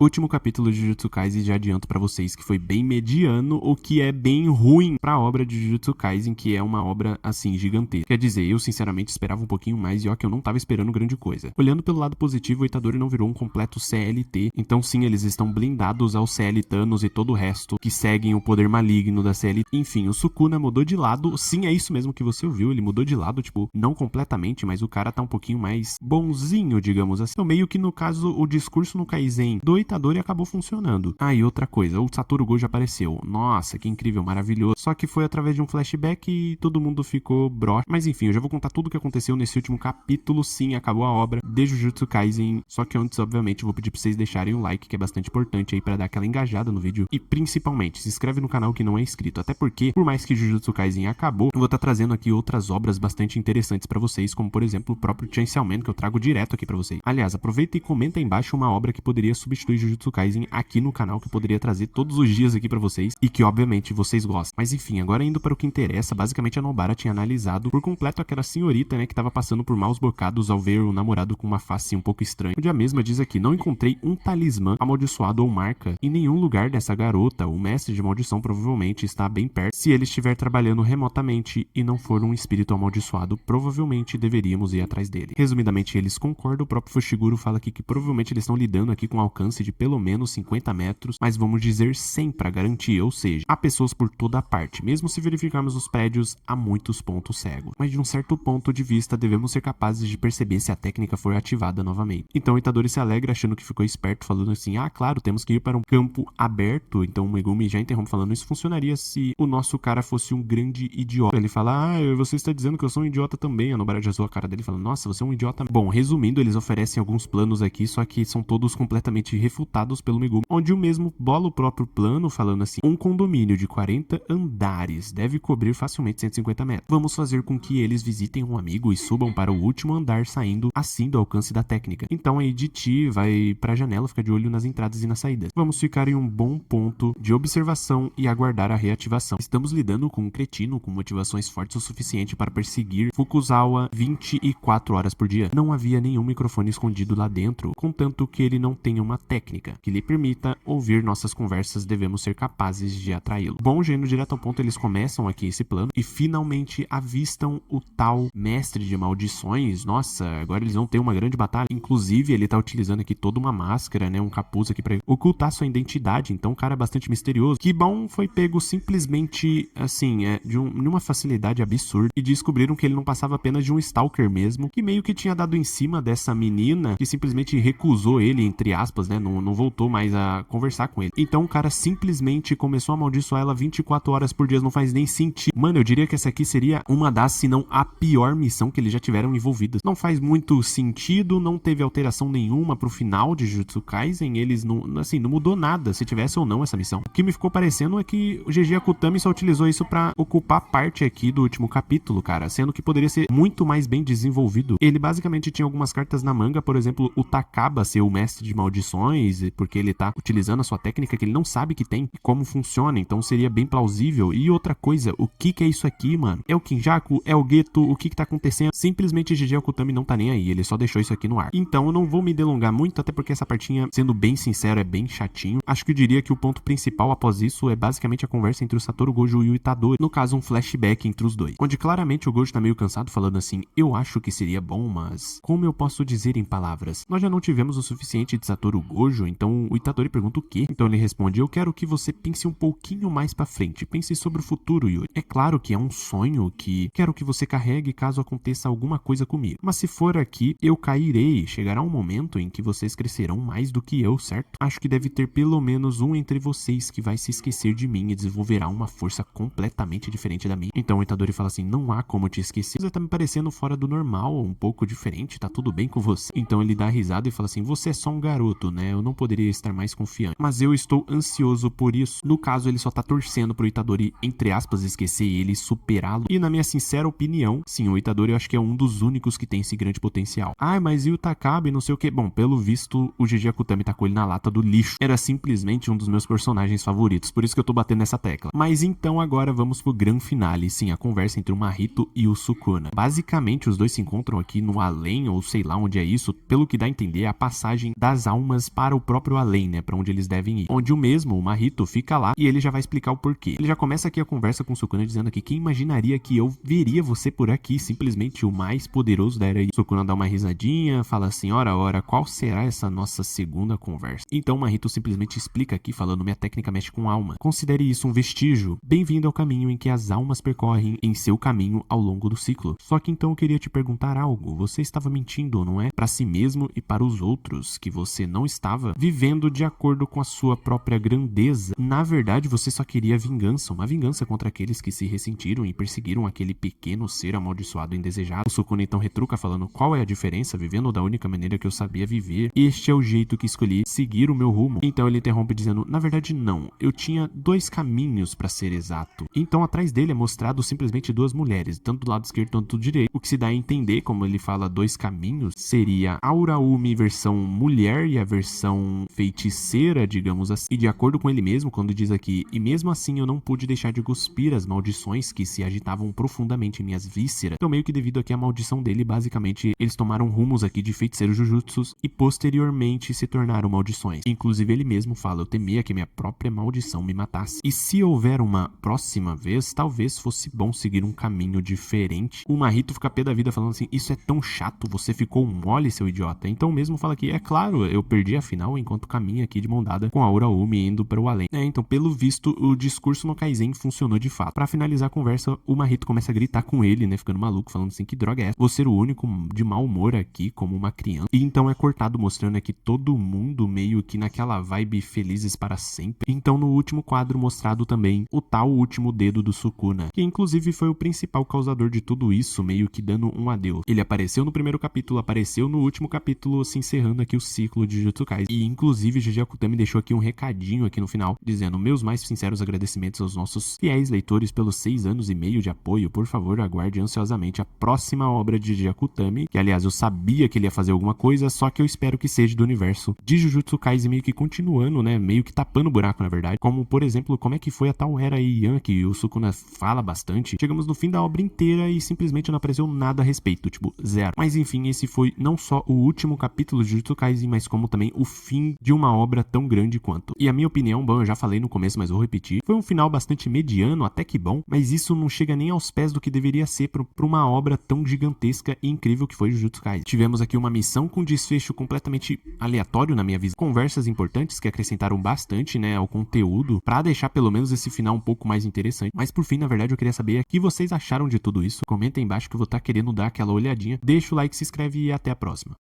Último capítulo de Jujutsu Kaisen, já adianto pra vocês que foi bem mediano, o que é bem ruim pra obra de Jujutsu Kaisen, que é uma obra, assim, gigantesca. Quer dizer, eu sinceramente esperava um pouquinho mais e ó que eu não tava esperando grande coisa. Olhando pelo lado positivo, o Itadori não virou um completo CLT, então sim, eles estão blindados aos CLTanos e todo o resto que seguem o poder maligno da CLT. Enfim, o Sukuna mudou de lado, sim, é isso mesmo que você ouviu, ele mudou de lado, tipo, não completamente, mas o cara tá um pouquinho mais bonzinho, digamos assim. Então meio que no caso, o discurso no Kaizen do Itadori acabou funcionando. Ah, e outra coisa, o Satoru Gojo apareceu. Nossa, que incrível, maravilhoso. Só que foi através de um flashback e todo mundo ficou broxa. Mas enfim, eu já vou contar tudo o que aconteceu nesse último capítulo. Sim, acabou a obra de Jujutsu Kaisen. Só que antes, obviamente, eu vou pedir pra vocês deixarem um like, que é bastante importante aí pra dar aquela engajada no vídeo. E principalmente, se inscreve no canal que não é inscrito. Até porque, por mais que Jujutsu Kaisen acabou, eu vou estar trazendo aqui outras obras bastante interessantes pra vocês, como por exemplo o próprio Chainsaw Man, que eu trago direto aqui pra vocês. Aliás, aproveita e comenta aí embaixo uma obra que poderia substituir Jujutsu Kaisen aqui no canal, que eu poderia trazer todos os dias aqui pra vocês e que obviamente vocês gostam. Mas enfim, agora indo para o que interessa, basicamente a Nobara tinha analisado por completo aquela senhorita, né, que tava passando por maus bocados ao ver o namorado com uma face um pouco estranha. Onde a mesma diz aqui, não encontrei um talismã amaldiçoado ou marca em nenhum lugar dessa garota. O mestre de maldição provavelmente está bem perto. Se ele estiver trabalhando remotamente e não for um espírito amaldiçoado, provavelmente deveríamos ir atrás dele. Resumidamente, eles concordam. O próprio Fushiguro fala aqui que provavelmente eles estão lidando aqui com um alcance de pelo menos 50 metros, mas vamos dizer 100 para garantir, ou seja, há pessoas por toda parte, mesmo se verificarmos os prédios, há muitos pontos cegos. Mas de um certo ponto de vista, devemos ser capazes de perceber se a técnica for ativada novamente. Então Itadori se alegra achando que ficou esperto, falando assim, ah, claro, temos que ir para um campo aberto. Então o Megumi já interrompe falando, isso funcionaria se o nosso cara fosse um grande idiota. Ele fala, ah, você está dizendo que eu sou um idiota também. A Nobara já zoou a cara dele, falando, nossa, você é um idiota. Bom, resumindo, eles oferecem alguns planos aqui, só que são todos completamente refutados pelo Megumi, onde o mesmo bola o próprio plano, falando assim, um condomínio de 40 andares deve cobrir facilmente 150 metros. Vamos fazer com que eles visitem um amigo e subam para o último andar, saindo assim do alcance da técnica. Então a Edith vai para a janela, fica de olho nas entradas e nas saídas. Vamos ficar em um bom ponto de observação e aguardar a reativação. Estamos lidando com um cretino com motivações fortes o suficiente para perseguir Fukuzawa 24 horas por dia. Não havia nenhum microfone escondido lá dentro, contanto que ele não tenha uma técnica que lhe permita ouvir nossas conversas, devemos ser capazes de atraí-lo. Bom, já indo direto ao ponto, eles começam aqui esse plano e finalmente avistam o tal mestre de maldições. Nossa, agora eles vão ter uma grande batalha. Inclusive, ele tá utilizando aqui toda uma máscara, né, um capuz aqui pra ocultar sua identidade. Então, o cara é bastante misterioso. Que bom, foi pego simplesmente, assim, de uma facilidade absurda e descobriram que ele não passava apenas de um stalker mesmo, que meio que tinha dado em cima dessa menina, que simplesmente recusou ele, entre aspas, né, não voltou mais a conversar com ele. Então o cara simplesmente começou a amaldiçoar ela 24 horas por dia, não faz nem sentido. Mano, eu diria que essa aqui seria uma das, se não a pior missão que eles já tiveram envolvidas. Não faz muito sentido, não teve alteração nenhuma pro final de Jujutsu Kaisen, eles não, assim, não mudou nada se tivesse ou não essa missão. O que me ficou parecendo é que o GG Akutami só utilizou isso pra ocupar parte aqui do último capítulo, cara, sendo que poderia ser muito mais bem desenvolvido. Ele basicamente tinha algumas cartas na manga, por exemplo, o Takaba ser o mestre de maldições, porque ele tá utilizando a sua técnica que ele não sabe que tem e como funciona, então seria bem plausível. E outra coisa, o que é isso aqui, mano? É o Kinjaku? É o Geto? O que tá acontecendo? Simplesmente GG Akutami não tá nem aí, ele só deixou isso aqui no ar. Então eu não vou me delongar muito, até porque essa partinha, sendo bem sincero, é bem chatinho. Acho que eu diria que o ponto principal após isso é basicamente a conversa entre o Satoru Gojo e o Itadori, no caso um flashback entre os dois, onde claramente o Gojo tá meio cansado, falando assim, eu acho que seria bom, mas como eu posso dizer em palavras? Nós já não tivemos o suficiente de Satoru Gojo, então o Itadori pergunta o quê? Então ele responde, eu quero que você pense um pouquinho mais pra frente, pense sobre o futuro, Yuri. É claro que é um sonho que quero que você carregue caso aconteça alguma coisa comigo, mas se for aqui, eu cairei, chegará um momento em que vocês crescerão mais do que eu, certo? Acho que deve ter pelo menos um entre vocês que vai se esquecer de mim e desenvolverá uma força completamente diferente da minha. Então o Itadori fala assim, não há como te esquecer, você tá me parecendo fora do normal, um pouco diferente, tá tudo bem com você? Então ele dá risada e fala assim, você é só um garoto, né? Eu não poderia estar mais confiante, mas eu estou ansioso por isso. No caso, ele só tá torcendo pro Itadori, entre aspas, esquecer ele e superá-lo. E na minha sincera opinião, sim, o Itadori eu acho que é um dos únicos que tem esse grande potencial. Ah, mas e o Takaba e não sei o que? Bom, pelo visto, o GG Akutami tacou ele na lata do lixo. Era simplesmente um dos meus personagens favoritos, por isso que eu tô batendo nessa tecla. Mas então agora vamos pro grande finale, sim, a conversa entre o Mahito e o Sukuna. Basicamente, os dois se encontram aqui no além, ou sei lá onde é isso, pelo que dá a entender, a passagem das almas para para o próprio além, né, para onde eles devem ir. Onde o Mahito, fica lá e ele já vai explicar o porquê. Ele já começa aqui a conversa com o Sukuna dizendo aqui: quem imaginaria que eu veria você por aqui, simplesmente o mais poderoso da era. Sukuna dá uma risadinha, fala assim: ora, qual será essa nossa segunda conversa? Então o Mahito simplesmente explica aqui, falando: minha técnica mexe com alma. Considere isso um vestígio. Bem-vindo ao caminho em que as almas percorrem em seu caminho ao longo do ciclo. Só que então eu queria te perguntar algo. Você estava mentindo, não é? Para si mesmo e para os outros, que você não estava vivendo de acordo com a sua própria grandeza. Na verdade, você só queria vingança, uma vingança contra aqueles que se ressentiram e perseguiram aquele pequeno ser amaldiçoado e indesejado. O Sukuna então retruca falando: qual é a diferença? Vivendo da única maneira que eu sabia viver. Este é o jeito que escolhi seguir o meu rumo. Então ele interrompe dizendo: na verdade não, eu tinha 2 caminhos para ser exato. Então atrás dele é mostrado simplesmente 2 mulheres, tanto do lado esquerdo quanto do direito. O que se dá a entender, como ele fala 2 caminhos, seria a Uraumi versão mulher e a versão feiticeira, digamos assim. E de acordo com ele mesmo, quando diz aqui: e mesmo assim eu não pude deixar de cuspir as maldições que se agitavam profundamente em minhas vísceras. Então meio que devido aqui à maldição dele, basicamente eles tomaram rumos aqui de feiticeiros jujutsus e posteriormente se tornaram maldições. Inclusive ele mesmo fala: eu temia que minha própria maldição me matasse. E se houver uma próxima vez, talvez fosse bom seguir um caminho diferente. O Mahito fica pé da vida falando assim: isso é tão chato, você ficou mole, seu idiota. Então mesmo fala que, é claro, eu perdi a final enquanto caminho aqui de mão dada com a Uraumi indo para o além. Então pelo visto o discurso no Kaizen funcionou de fato. Para finalizar a conversa, o Mahito começa a gritar com ele, né, ficando maluco, falando assim: que droga é essa? Vou ser o único de mau humor aqui como uma criança. E então é cortado mostrando aqui todo mundo meio que naquela vibe felizes para sempre. Então no último quadro mostrado também o tal último dedo do Sukuna, que inclusive foi o principal causador de tudo isso, meio que dando um adeus. Ele apareceu no primeiro capítulo, apareceu no último capítulo, se encerrando aqui o ciclo de Jujutsu Kaisen. E inclusive Gege Akutami deixou aqui um recadinho aqui no final, dizendo: meus mais sinceros agradecimentos aos nossos fiéis leitores pelos 6 anos e meio de apoio. Por favor, aguarde ansiosamente a próxima obra de Gege Akutami, que aliás eu sabia que ele ia fazer alguma coisa, só que eu espero que seja do universo de Jujutsu Kaisen, meio que continuando, né, meio que tapando o buraco na verdade, como por exemplo, como é que foi a tal Era Ian, que o Sukuna fala bastante. Chegamos no fim da obra inteira e simplesmente não apareceu nada a respeito, tipo, zero. Mas enfim, esse foi não só o último capítulo de Jujutsu Kaisen, mas como também o fim de uma obra tão grande quanto. E a minha opinião, bom, eu já falei no começo, mas vou repetir, foi um final bastante mediano, até que bom, mas isso não chega nem aos pés do que deveria ser pra uma obra tão gigantesca e incrível que foi Jujutsu Kaisen. Tivemos aqui uma missão com desfecho completamente aleatório na minha visão, conversas importantes que acrescentaram bastante, né, ao conteúdo, pra deixar pelo menos esse final um pouco mais interessante. Mas por fim, na verdade, eu queria saber o que vocês acharam de tudo isso. Comenta aí embaixo que eu vou estar querendo dar aquela olhadinha. Deixa o like, se inscreve e até a próxima.